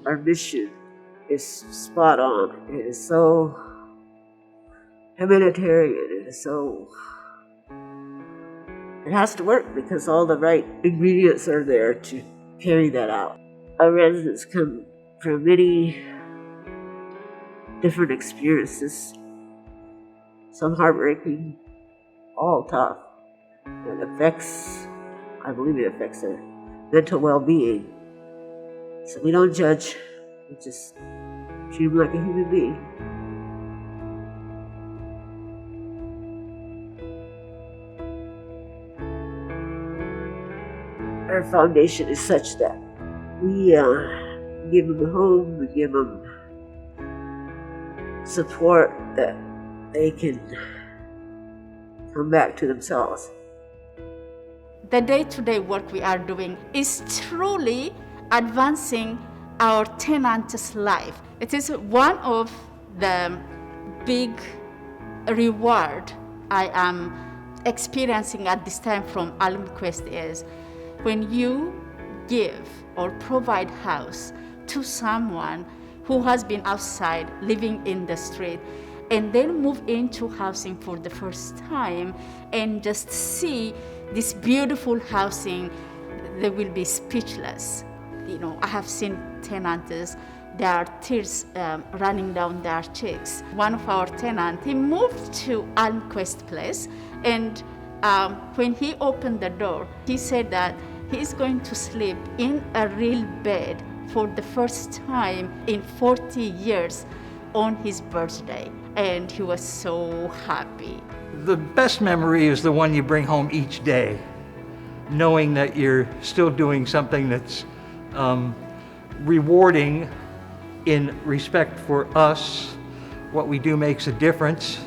our mission is spot on. It is so humanitarian. It has to work because all the right ingredients are there to carry that out. Our residents come from many different experiences, some heartbreaking, all tough. I believe it affects their mental well-being. So we don't judge, we just treat them like a human being. Our foundation is such that we give them a home, we give them support that they can come back to themselves. The day-to-day work we are doing is truly advancing our tenants' life. It is one of the big reward I am experiencing at this time from AlmQuest is when you give or provide house to someone who has been outside living in the street and then move into housing for the first time and just see this beautiful housing, they will be speechless. I have seen tenants, there are tears running down their cheeks. One of our tenants, he moved to AlmQuest Place, and when he opened the door, he said that he's going to sleep in a real bed for the first time in 40 years on his birthday, and he was so happy. The best memory is the one you bring home each day, knowing that you're still doing something that's rewarding in respect for us. What we do makes a difference,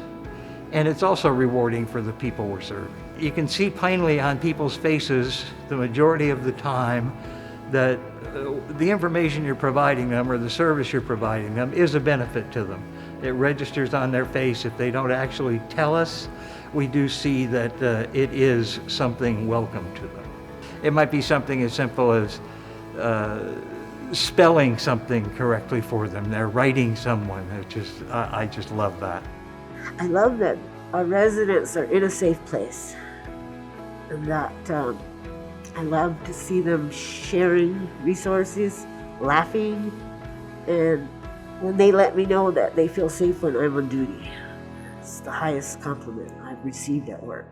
and it's also rewarding for the people we're serving. You can see plainly on people's faces the majority of the time that the information you're providing them or the service you're providing them is a benefit to them. It registers on their face. If they don't actually tell us, we do see that it is something welcome to them. It might be something as simple as spelling something correctly for them. They're writing someone. I just love that. I love that our residents are in a safe place, and that I love to see them sharing resources, laughing, and when they let me know that they feel safe when I'm on duty. It's the highest compliment I've received at work.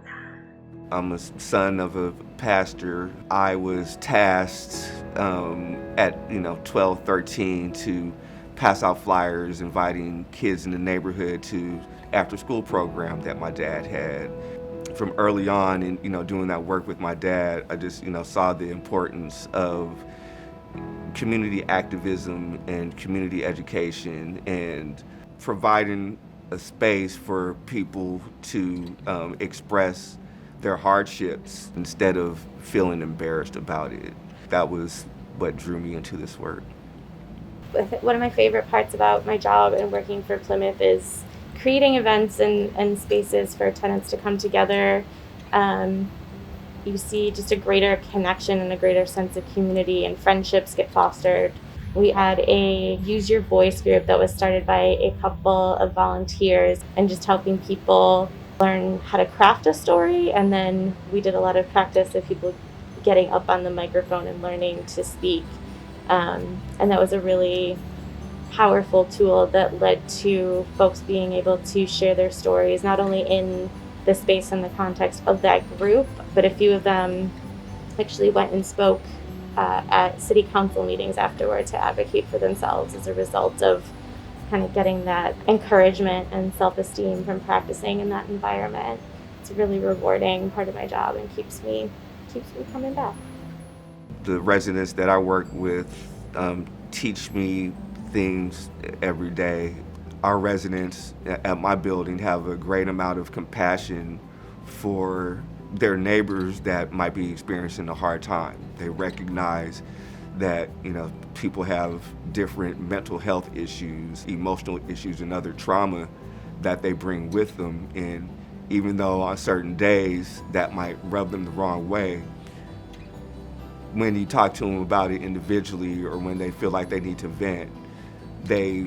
I'm a son of a pastor. I was tasked at 12, 13 to pass out flyers inviting kids in the neighborhood to after-school program that my dad had. From early on in doing that work with my dad, I just saw the importance of community activism and community education and providing a space for people to express their hardships instead of feeling embarrassed about it. That was what drew me into this work. One of my favorite parts about my job and working for Plymouth is creating events and spaces for tenants to come together. You see just a greater connection and a greater sense of community, and friendships get fostered. We had a Use Your Voice group that was started by a couple of volunteers and just helping people learn how to craft a story. And then we did a lot of practice of people getting up on the microphone and learning to speak. And that was a really powerful tool that led to folks being able to share their stories, not only in the space and the context of that group, but a few of them actually went and spoke at city council meetings afterward to advocate for themselves as a result of kind of getting that encouragement and self-esteem from practicing in that environment. It's a really rewarding part of my job and keeps me coming back. The residents that I work with teach me things every day. Our residents at my building have a great amount of compassion for their neighbors that might be experiencing a hard time. They recognize that people have different mental health issues, emotional issues, and other trauma that they bring with them. And even though on certain days that might rub them the wrong way, when you talk to them about it individually or when they feel like they need to vent, they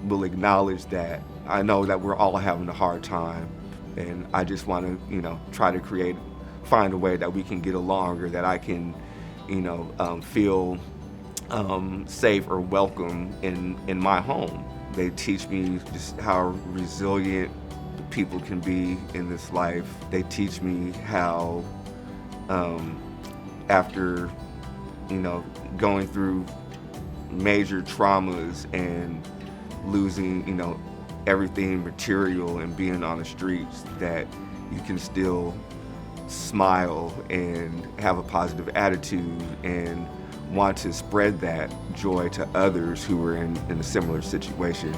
will acknowledge that. I know that we're all having a hard time, and I just want to, try to find a way that we can get along, or that I can, feel safe or welcome in my home. They teach me just how resilient people can be in this life. They teach me how, after, going through major traumas and losing, everything material and being on the streets, that you can still smile and have a positive attitude and want to spread that joy to others who are in a similar situation.